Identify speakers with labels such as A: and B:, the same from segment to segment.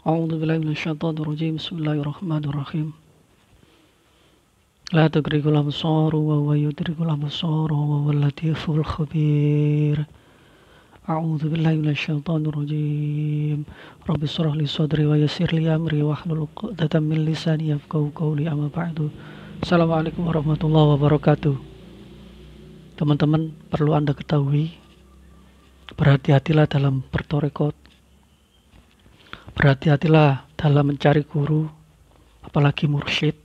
A: أعوذ بالله من الشيطان الرجيم بسم الله الرحمن الرحيم لا تدرك الأبصار وهو يدرك الأبصار وهو اللطيف الخبير أعوذ بالله من الشيطان الرجيم رب اشرح لي صدري ويسر لي أمري واحلل عقدة من لساني يفقهوا قولي أما بعد. Assalamualaikum warahmatullahi wabarakatuh. Teman-teman, perlu Anda ketahui, berhati-hatilah dalam bertorekot, berhati-hatilah dalam mencari guru, apalagi mursyid,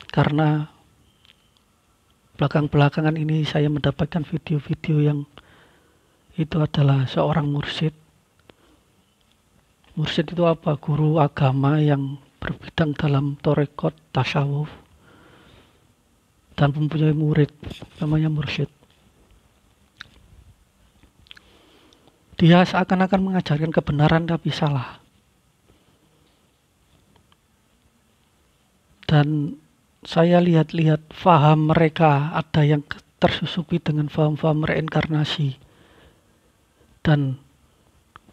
A: karena belakangan ini saya mendapatkan video-video yang itu adalah seorang mursyid. Mursyid itu apa? Guru agama yang berbidang dalam torekot, tasawuf, dan mempunyai murid, namanya mursyid. Dia seakan-akan mengajarkan kebenaran tapi salah. Dan saya lihat-lihat faham mereka ada yang tersusupi dengan faham-faham reinkarnasi dan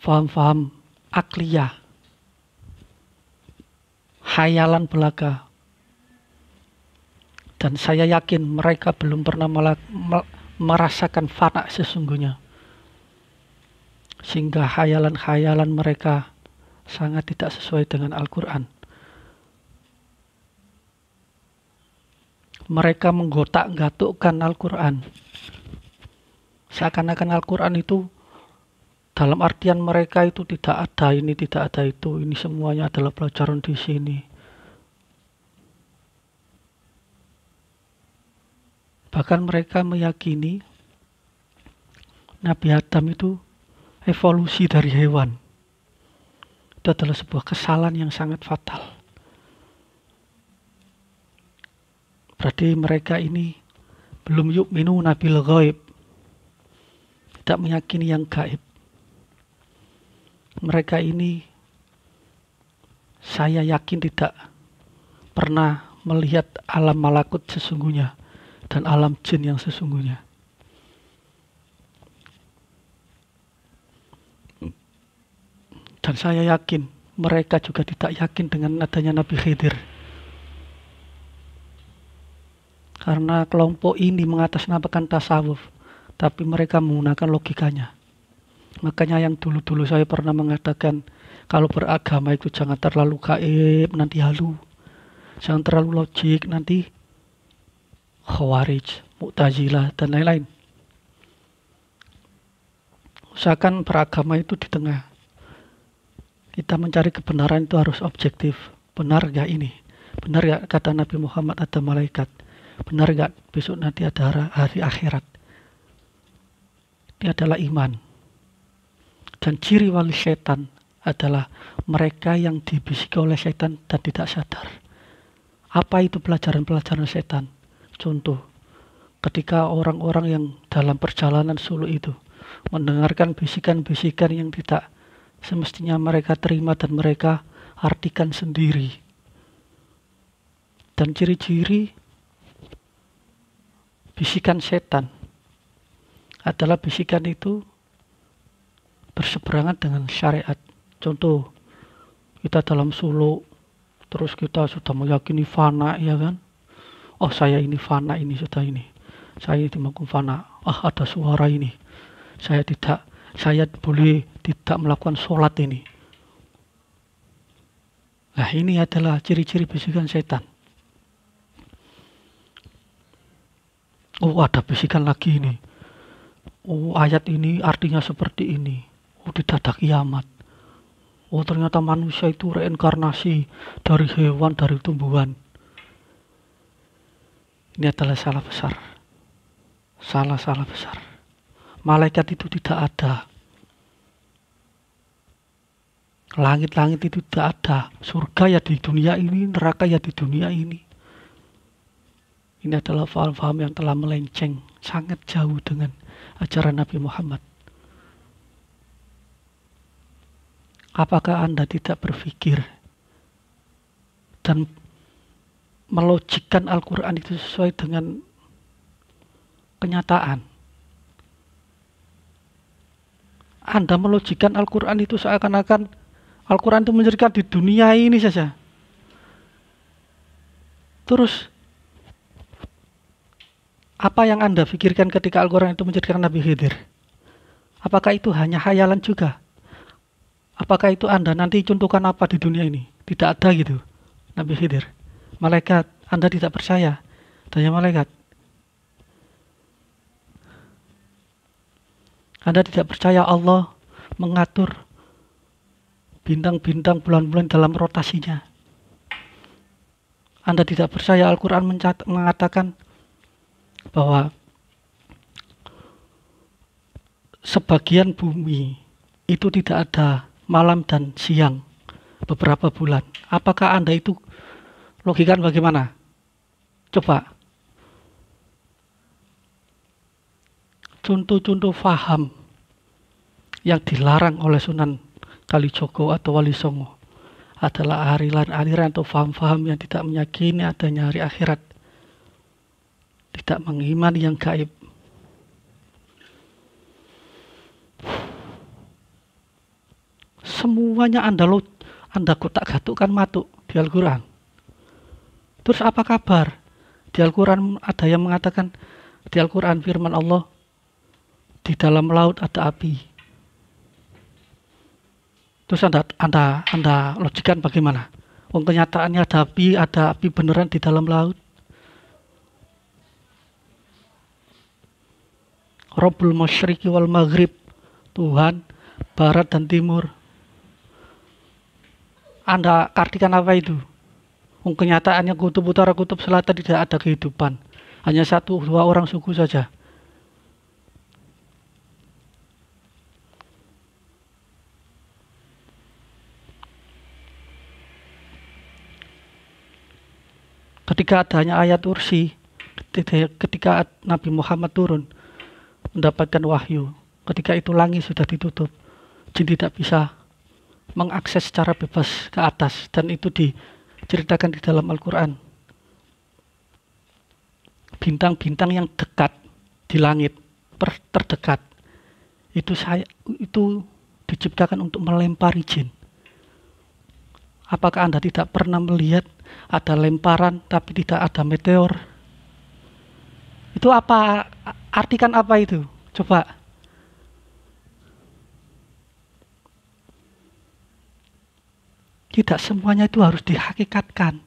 A: faham-faham akliyah, khayalan belaka. Dan saya yakin mereka belum pernah merasakan fana sesungguhnya, sehingga khayalan-khayalan mereka sangat tidak sesuai dengan Al-Quran. Mereka menggotak-gatukkan Al-Quran, seakan-akan Al-Quran itu dalam artian mereka itu tidak ada ini, tidak ada itu, ini semuanya adalah pelajaran di sini. Bahkan mereka meyakini Nabi Adam itu evolusi dari hewan. Itu adalah sebuah kesalahan yang sangat fatal. Berarti mereka ini belum yu'minuna bil ghaib, tidak meyakini yang gaib. Mereka ini saya yakin tidak pernah melihat alam malakut sesungguhnya dan alam jin yang sesungguhnya. Dan saya yakin mereka juga tidak yakin dengan adanya Nabi Khidir. Karena kelompok ini mengatasnamakan tasawuf, tapi mereka menggunakan logikanya. Makanya yang dulu-dulu saya pernah mengatakan, kalau beragama itu jangan terlalu gaib, nanti halu. Jangan terlalu logik, nanti Khawarij, Mu'tazilah, dan lain-lain. Usahakan beragama itu di tengah. Kita mencari kebenaran itu harus objektif. Benar gak ini? Benar gak kata Nabi Muhammad ada malaikat? Benar gak besok nanti ada hari akhirat? Ini adalah iman. Dan ciri wali setan adalah mereka yang dibisiki oleh setan dan tidak sadar. Apa itu pelajaran-pelajaran setan? Contoh, ketika orang-orang yang dalam perjalanan suluk itu mendengarkan bisikan-bisikan yang tidak semestinya mereka terima dan mereka artikan sendiri. Dan ciri-ciri bisikan setan adalah bisikan itu berseberangan dengan syariat. Contoh, kita dalam suluk, terus kita sudah meyakini fana, ya kan? Oh, saya ini fana, ini sudah ini. Saya dimakan fana. Ah, ada suara ini. Saya boleh tidak melakukan sholat ini. Nah, ini adalah ciri-ciri bisikan setan. Oh, ada bisikan lagi ini. Oh, ayat ini artinya seperti ini. Oh, tidak ada kiamat. Oh, ternyata manusia itu reinkarnasi dari hewan, dari tumbuhan. Ini adalah salah besar. Salah besar. Malaikat itu tidak ada. Langit-langit itu tidak ada. Surga ya di dunia ini, neraka ya di dunia ini. Ini adalah faham-faham yang telah melenceng sangat jauh dengan ajaran Nabi Muhammad. Apakah Anda tidak berpikir dan melogikkan Al-Quran itu sesuai dengan kenyataan? Anda melogikan Al-Quran itu seakan-akan Al-Quran itu menceritakan di dunia ini saja. Terus apa yang Anda pikirkan ketika Al-Quran itu menceritakan Nabi Khidir? Apakah itu hanya khayalan juga? Apakah itu Anda nanti contohkan apa di dunia ini? Tidak ada gitu, Nabi Khidir. Malaikat, Anda tidak percaya. Tanya malaikat. Anda tidak percaya Allah mengatur bintang-bintang bulan-bulan dalam rotasinya. Anda tidak percaya Al-Quran mengatakan bahwa sebagian bumi itu tidak ada malam dan siang beberapa bulan. Apakah Anda itu logikan bagaimana? Coba. Contoh-contoh faham yang dilarang oleh Sunan Kalijogo atau Wali Songo adalah aliran atau faham-faham yang tidak meyakini adanya hari akhirat, tidak mengimani yang gaib. Semuanya Anda kotak-gatukkan matuk di Al-Quran. Terus apa kabar? Di Al-Quran ada yang mengatakan, di Al-Quran firman Allah, di dalam laut ada api. Terus Anda logikan bagaimana? Kenyataannya ada api beneran di dalam laut. Rabbul Masyriqi wal Maghrib, Tuhan Barat dan Timur. Anda artikan apa itu? Kenyataannya kutub utara, kutub selatan tidak ada kehidupan. Hanya 1-2 orang suku saja. Ketika adanya ayat kursi, ketika Nabi Muhammad turun mendapatkan wahyu, ketika itu langit sudah ditutup, jin tidak bisa mengakses secara bebas ke atas, dan itu diceritakan di dalam Al-Quran. Bintang-bintang yang dekat di langit terdekat itu diciptakan untuk melempari jin. Apakah Anda tidak pernah melihat ada lemparan tapi tidak ada meteor? Itu apa? Artikan apa itu? Coba. Tidak semuanya itu harus dihakikatkan.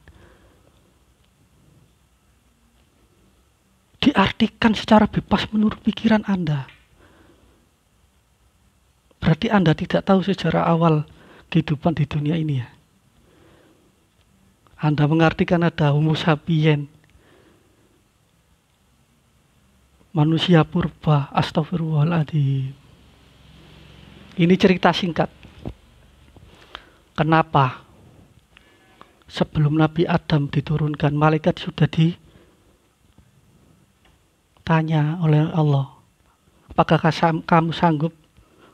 A: Diartikan secara bebas menurut pikiran Anda. Berarti Anda tidak tahu sejarah awal kehidupan di dunia ini ya. Anda mengartikan ada Homo sapien, manusia purba, astagfirullahaladzim. Ini cerita singkat. Kenapa sebelum Nabi Adam diturunkan, malaikat sudah ditanya oleh Allah, apakah kamu sanggup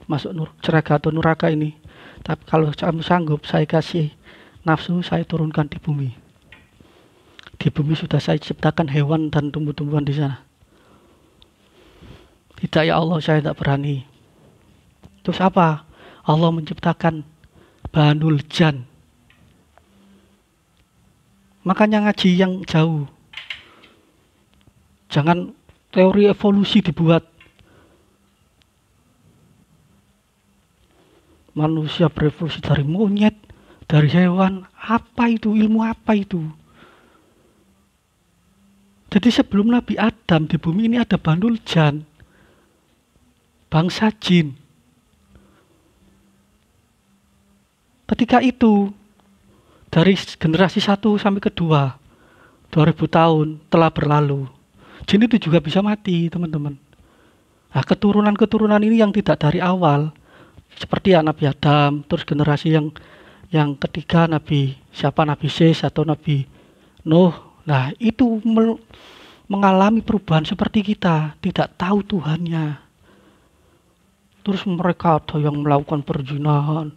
A: masuk neraka atau neraka ini? Tapi kalau kamu sanggup, saya kasih nafsu, saya turunkan di bumi. Di bumi sudah saya ciptakan hewan dan tumbuh-tumbuhan di sana. Tidak ya Allah, saya tidak berani. Terus apa? Allah menciptakan Banul Jan. Makanya ngaji yang jauh. Jangan teori evolusi dibuat. Manusia berevolusi dari monyet, dari hewan. Apa itu? Ilmu apa itu? Jadi sebelum Nabi Adam di bumi ini ada Banul Jan, bangsa jin. Ketika itu dari generasi 1 sampai ke 2, 2000 tahun telah berlalu. Jin itu juga bisa mati, teman-teman. Nah, keturunan-keturunan ini yang tidak dari awal, seperti ya Nabi Adam, terus generasi yang ketiga Nabi Syes atau Nabi Nuh. Nah, itu mengalami perubahan seperti kita, tidak tahu Tuhannya. Terus mereka ada yang melakukan perzinahan.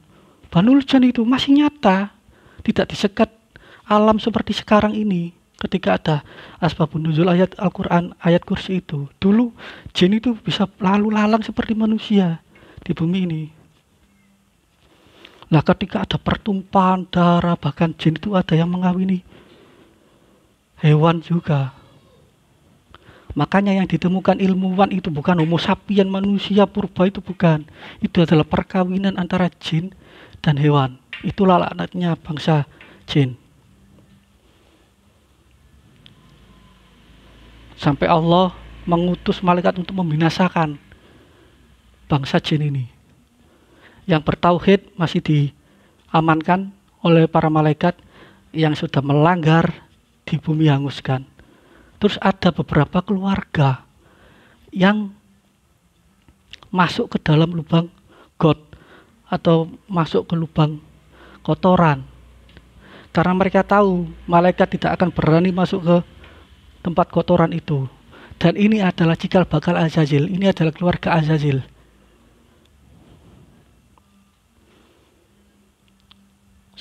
A: Banul Jan itu masih nyata, tidak disekat alam seperti sekarang ini. Ketika ada asbabun nuzul ayat Al-Quran, ayat kursi itu, dulu jin itu bisa lalu lalang seperti manusia, di bumi ini. Nah, ketika ada pertumpahan darah, bahkan jin itu ada yang mengawini hewan juga. Makanya yang ditemukan ilmuwan itu bukan Homo sapien manusia purba, itu bukan. Itu adalah perkawinan antara jin dan hewan. Itulah laknatnya bangsa jin. Sampai Allah mengutus malaikat untuk membinasakan bangsa jin ini. Yang bertauhid masih diamankan oleh para malaikat, yang sudah melanggar di bumi hanguskan. Terus ada beberapa keluarga yang masuk ke dalam lubang got atau masuk ke lubang kotoran. Karena mereka tahu malaikat tidak akan berani masuk ke tempat kotoran itu. Dan ini adalah cikal bakal Azazil. Ini adalah keluarga Azazil.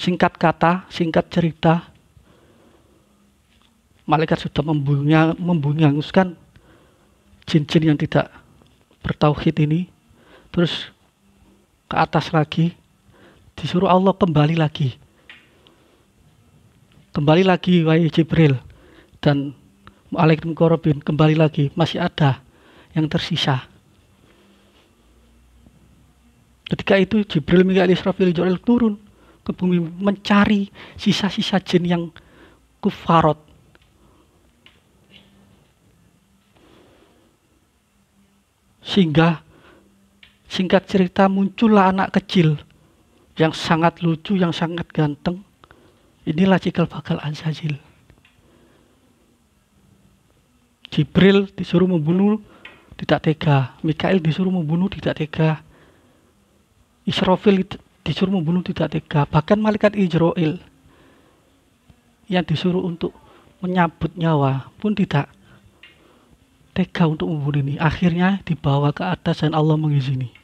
A: Singkat kata, singkat cerita, malaikat sudah membunganguskan jin-jin yang tidak bertauhid ini. Terus ke atas lagi, disuruh Allah kembali lagi. Kembali lagi wahai Jibril dan Malaikat Muqarrabin, kembali lagi, masih ada yang tersisa. Ketika itu Jibril, Mikail, Israfil, Jibril turun ke bumi mencari sisa-sisa jin yang kufarot. Sehingga singkat cerita muncullah anak kecil yang sangat lucu, yang sangat ganteng. Inilah cikal bakal Azazil. Jibril disuruh membunuh, tidak tega. Mikail disuruh membunuh, tidak tega. Israfil disuruh membunuh, tidak tega. Bahkan malaikat Ijrail yang disuruh untuk menyabut nyawa pun tidak tega untuk membunuh ini. Akhirnya dibawa ke atas dan Allah mengizini.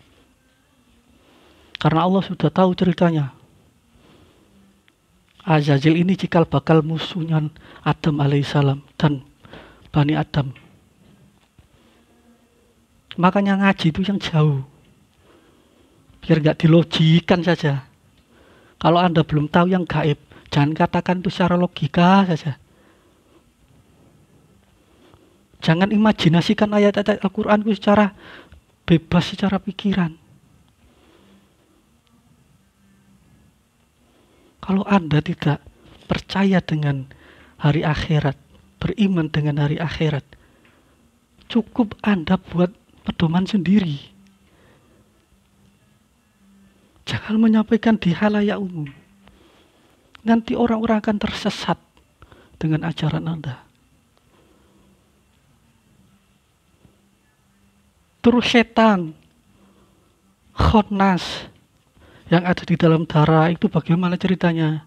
A: Karena Allah sudah tahu ceritanya. Azazil ini cikal bakal musuhnya Adam alaihissalam dan Bani Adam. Makanya ngaji itu yang jauh. Biar gak dilogikan saja. Kalau Anda belum tahu yang gaib, jangan katakan itu secara logika saja. Jangan imajinasikan ayat-ayat Al-Quran itu secara bebas, secara pikiran. Kalau Anda tidak percaya dengan hari akhirat, beriman dengan hari akhirat, cukup Anda buat pedoman sendiri. Jangan menyampaikan di halayak umum. Nanti orang-orang akan tersesat dengan ajaran Anda. Terus setan, Khonnas, yang ada di dalam darah itu bagaimana ceritanya?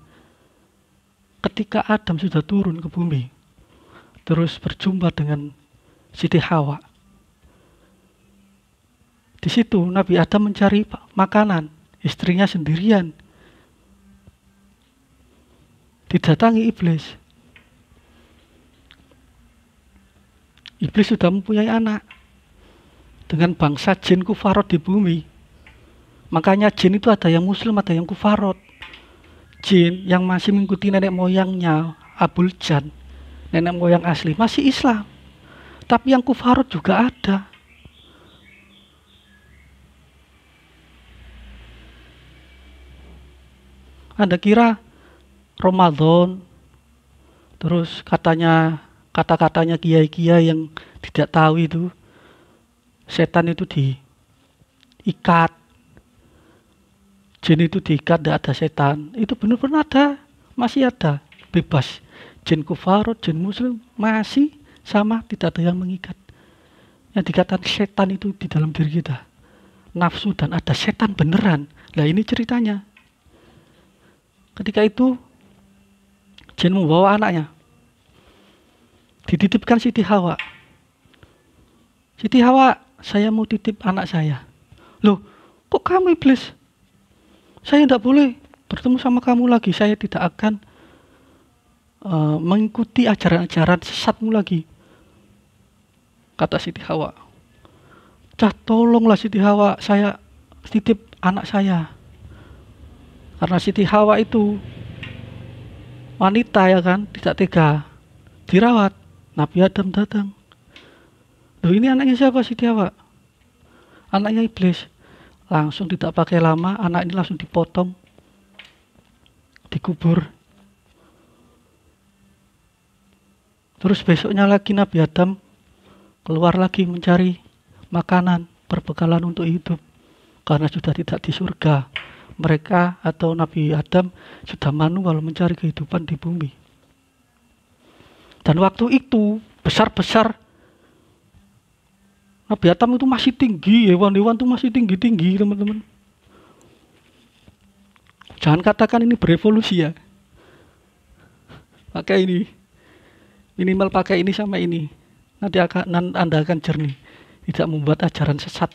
A: Ketika Adam sudah turun ke bumi, terus berjumpa dengan Siti Hawa. Di situ Nabi Adam mencari makanan, istrinya sendirian. Didatangi iblis. Iblis sudah mempunyai anak dengan bangsa jin kufarot di bumi. Makanya jin itu ada yang muslim, ada yang kufarot. Jin yang masih mengikuti nenek moyangnya, Abul Jan, nenek moyang asli, masih Islam. Tapi yang kufarot juga ada. Anda kira Ramadan, terus kata-katanya kiai-kiai yang tidak tahu itu, setan itu diikat, jin itu diikat, tidak ada setan. Itu benar-benar ada, masih ada, bebas. Jin kufarot, jin muslim, masih sama, tidak ada yang mengikat. Yang dikatakan setan itu di dalam diri kita, nafsu, dan ada setan beneran. Nah ini ceritanya. Ketika itu jin membawa anaknya, dititipkan Siti Hawa. Siti Hawa, saya mau titip anak saya. Loh, kok kamu iblis? Saya tidak boleh bertemu sama kamu lagi. Saya tidak akan mengikuti ajaran-ajaran sesatmu lagi. Kata Siti Hawa. Tolonglah Siti Hawa, saya titip anak saya. Karena Siti Hawa itu wanita ya kan, tidak tega, dirawat. Nabi Adam datang. Loh, ini anaknya siapa Siti Hawa? Anaknya iblis. Langsung tidak pakai lama, anak ini langsung dipotong, dikubur. Terus besoknya lagi Nabi Adam keluar lagi mencari makanan, perbekalan untuk hidup. Karena sudah tidak di surga, mereka atau Nabi Adam sudah manual mencari kehidupan di bumi. Dan waktu itu besar-besar Nabi Adam itu masih tinggi, hewan-hewan itu masih tinggi-tinggi teman-teman. Jangan katakan ini berevolusi ya. Pakai ini, minimal pakai ini sama ini. Nanti Anda akan jernih, tidak membuat ajaran sesat.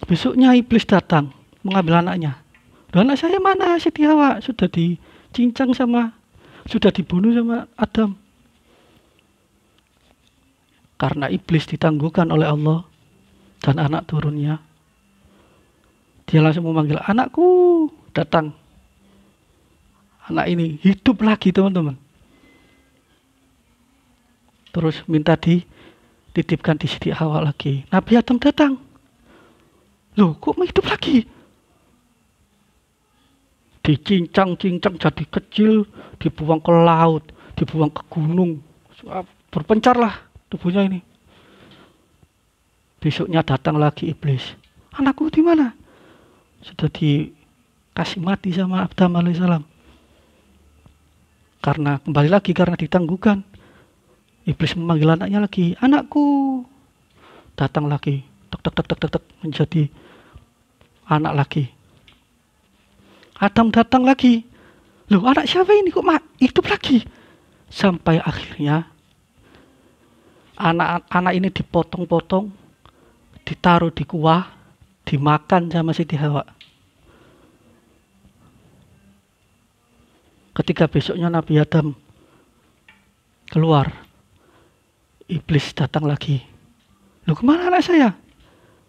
A: Besoknya iblis datang mengambil anaknya. Dan anak saya mana? Siti Hawa sudah dicincang sudah dibunuh sama Adam. Karena iblis ditangguhkan oleh Allah dan anak turunnya, dia langsung memanggil, anakku datang. Anak ini hidup lagi teman-teman. Terus minta dititipkan di Siti Hawa lagi. Nabi Adam datang. Loh, kok hidup lagi? Dicincang-cincang jadi kecil, dibuang ke laut, dibuang ke gunung. Berpencarlah tubuhnya ini. Besoknya datang lagi iblis. Anakku di mana? Sudah dikasih mati sama Adam alaihissalam. Karena kembali lagi karena ditangguhkan, iblis memanggil anaknya lagi, anakku. Datang lagi, tek menjadi anak lagi. Adam datang lagi. Loh, anak siapa ini kok hidup lagi? Sampai akhirnya anak ini dipotong-potong, ditaruh di kuah, dimakan sama Siti Hawa. Ketika besoknya Nabi Adam keluar, iblis datang lagi. Loh, kemana anak saya?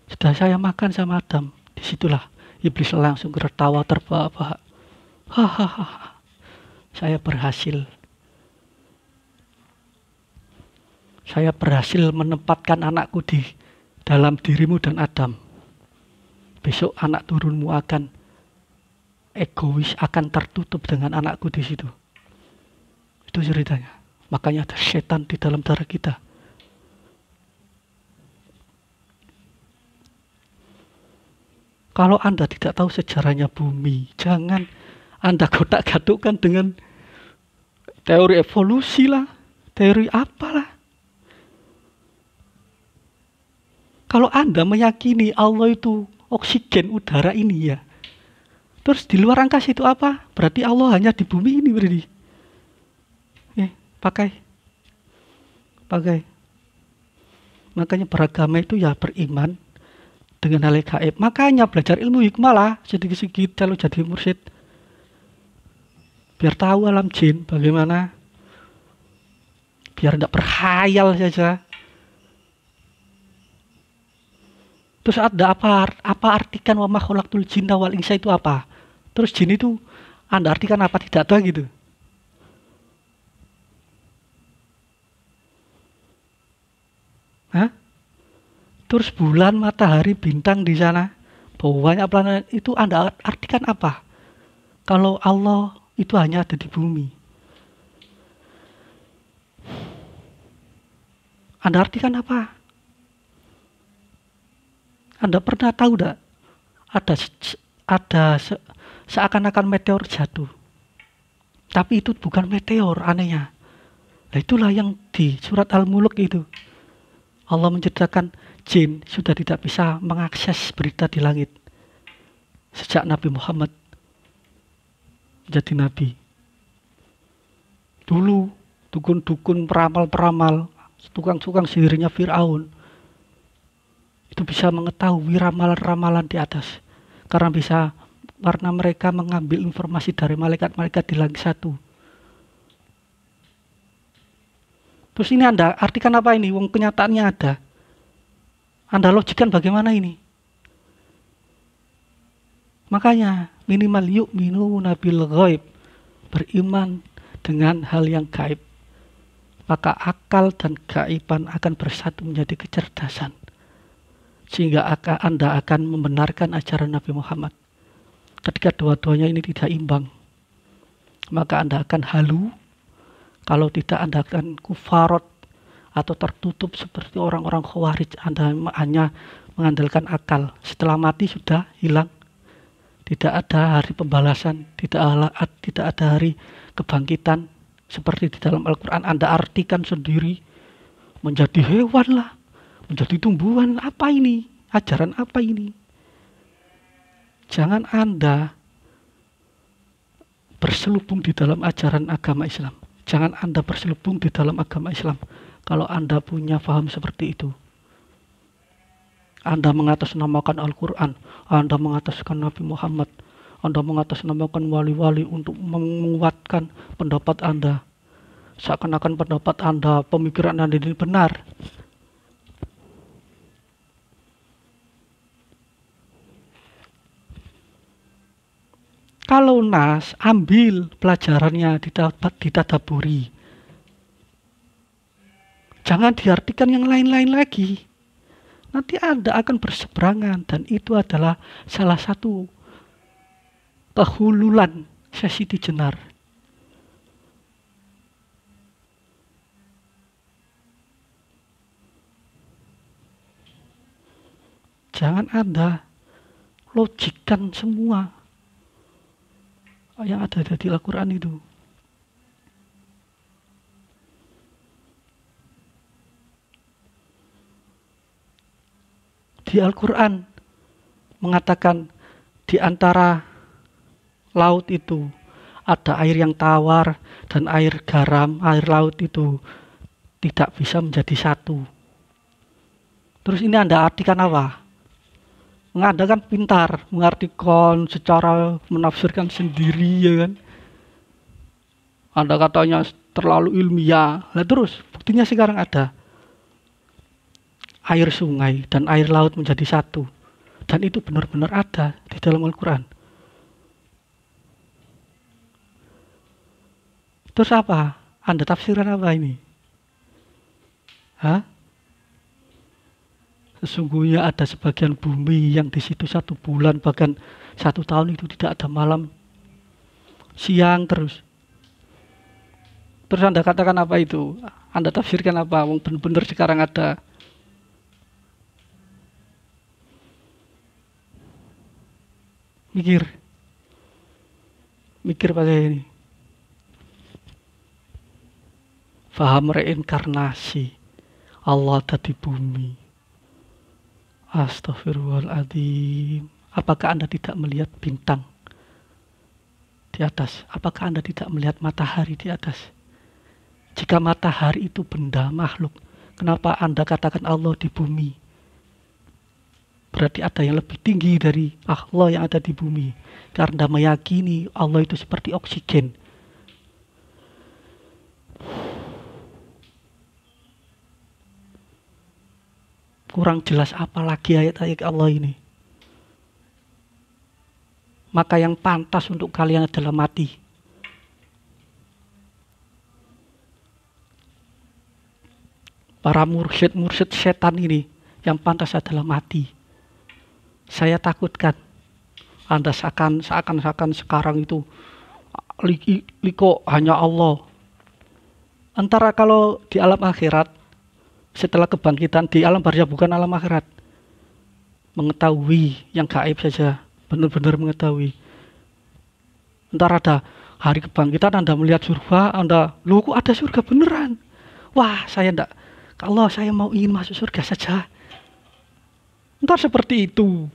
A: Sudah saya makan sama Adam. Disitulah iblis langsung tertawa terbahak-bahak. Hahaha, saya berhasil. Saya berhasil menempatkan anakku di dalam dirimu dan Adam. Besok anak turunmu akan egois, akan tertutup dengan anakku di situ. Itu ceritanya. Makanya ada setan di dalam darah kita. Kalau Anda tidak tahu sejarahnya bumi, jangan Anda gotak-gatukkan dengan teori evolusi lah, teori apalah. Kalau Anda meyakini Allah itu oksigen udara ini ya, terus di luar angkasa itu apa? Berarti Allah hanya di bumi ini berarti. Pakai. Makanya beragama itu ya beriman dengan hal gaib. Makanya belajar ilmu hikmah lah sedikit-sedikit kalau jadi mursyid. Biar tahu alam jin bagaimana. Biar tidak berkhayal saja. Terus ada apa artikan wa ma khalaqtul jinna wal insa itu apa? Terus jin itu Anda artikan apa? Tidak ada gitu. Hah? Terus bulan, matahari, bintang di sana, banyak planet itu Anda artikan apa? Kalau Allah itu hanya ada di bumi. Anda artikan apa? Anda pernah tahu tidak? Ada seakan-akan meteor jatuh. Tapi itu bukan meteor anehnya. Nah, itulah yang di surat Al-Mulk itu. Allah menceritakan jin sudah tidak bisa mengakses berita di langit sejak Nabi Muhammad jadi nabi. Dulu dukun-dukun, peramal-peramal, tukang-tukang sihirnya Fir'aun itu bisa mengetahui ramalan-ramalan di atas karena mereka mengambil informasi dari malaikat-malaikat di langit satu. Terus ini Anda artikan apa ini? Wong kenyataannya ada. Anda logikkan bagaimana ini? Makanya minimal yu'minuna bil ghaib, beriman dengan hal yang gaib. Maka akal dan gaiban akan bersatu menjadi kecerdasan. Sehingga Anda akan membenarkan ajaran Nabi Muhammad. Ketika dua-duanya ini tidak imbang, maka Anda akan halu. Kalau tidak, Anda akan kufarot atau tertutup seperti orang-orang khawarij. Anda hanya mengandalkan akal. Setelah mati sudah hilang. Tidak ada hari pembalasan, tidak ada hari kebangkitan. Seperti di dalam Al-Quran Anda artikan sendiri, menjadi hewan lah, menjadi tumbuhan. Apa ini? Ajaran apa ini? Jangan Anda berselubung di dalam ajaran agama Islam. Jangan Anda berselubung di dalam agama Islam. Kalau Anda punya paham seperti itu, Anda mengatasnamakan Al-Quran, Anda mengataskan Nabi Muhammad, Anda mengatasnamakan wali-wali untuk menguatkan pendapat Anda. Seakan-akan pendapat Anda, pemikiran Anda ini benar. Kalau nas, ambil pelajarannya, ditadaburi. Jangan diartikan yang lain-lain lagi. Nanti Anda akan berseberangan, dan itu adalah salah satu kehululan sesi jenar. Jangan Anda logikkan semua yang ada di Al-Quran itu. Di Al-Quran mengatakan di antara laut itu ada air yang tawar dan air garam. Air laut itu tidak bisa menjadi satu. Terus ini Anda artikan apa? Anda kan pintar mengartikan secara menafsirkan sendiri, ya kan? Anda katanya terlalu ilmiah. Nah terus buktinya sekarang ada air sungai dan air laut menjadi satu. Dan itu benar-benar ada di dalam Al-Quran. Terus apa? Anda tafsirkan apa ini? Hah? Sesungguhnya ada sebagian bumi yang di situ 1 bulan, bahkan 1 tahun itu tidak ada malam, siang terus. Terus Anda katakan apa itu? Anda tafsirkan apa? Benar-benar sekarang ada. Mikir pakai ini. Faham reinkarnasi. Allah ada di bumi. Astaghfirullahaladzim. Apakah Anda tidak melihat bintang di atas? Apakah Anda tidak melihat matahari di atas? Jika matahari itu benda makhluk, kenapa Anda katakan Allah di bumi? Berarti ada yang lebih tinggi dari Allah yang ada di bumi. Karena Anda meyakini Allah itu seperti oksigen. Kurang jelas apa lagi ayat-ayat Allah ini. Maka yang pantas untuk kalian adalah mati. Para mursyid setan ini yang pantas adalah mati. Saya takutkan Anda seakan-akan sekarang itu liko hanya Allah. Antara kalau di alam akhirat, setelah kebangkitan di alam barzah, bukan alam akhirat, mengetahui yang gaib saja, benar-benar mengetahui. Ntar ada hari kebangkitan, Anda melihat surga, Anda, loh kok ada surga beneran? Wah, saya enggak, kalau saya mau ingin masuk surga saja. Ntar seperti itu.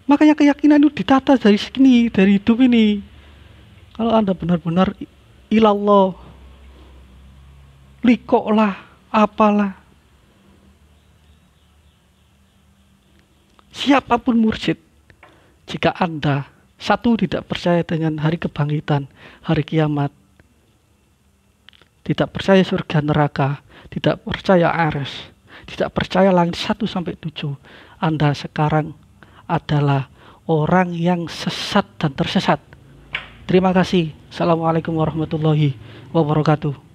A: Makanya keyakinan itu ditata dari sini, dari hidup ini. Kalau Anda benar-benar ilallah, likok lah, apalah. Siapapun mursyid, jika Anda satu tidak percaya dengan hari kebangkitan, hari kiamat, tidak percaya surga neraka, tidak percaya arsy, tidak percaya langit 1-7, Anda sekarang adalah orang yang sesat dan tersesat. Terima kasih. Assalamualaikum warahmatullahi wabarakatuh.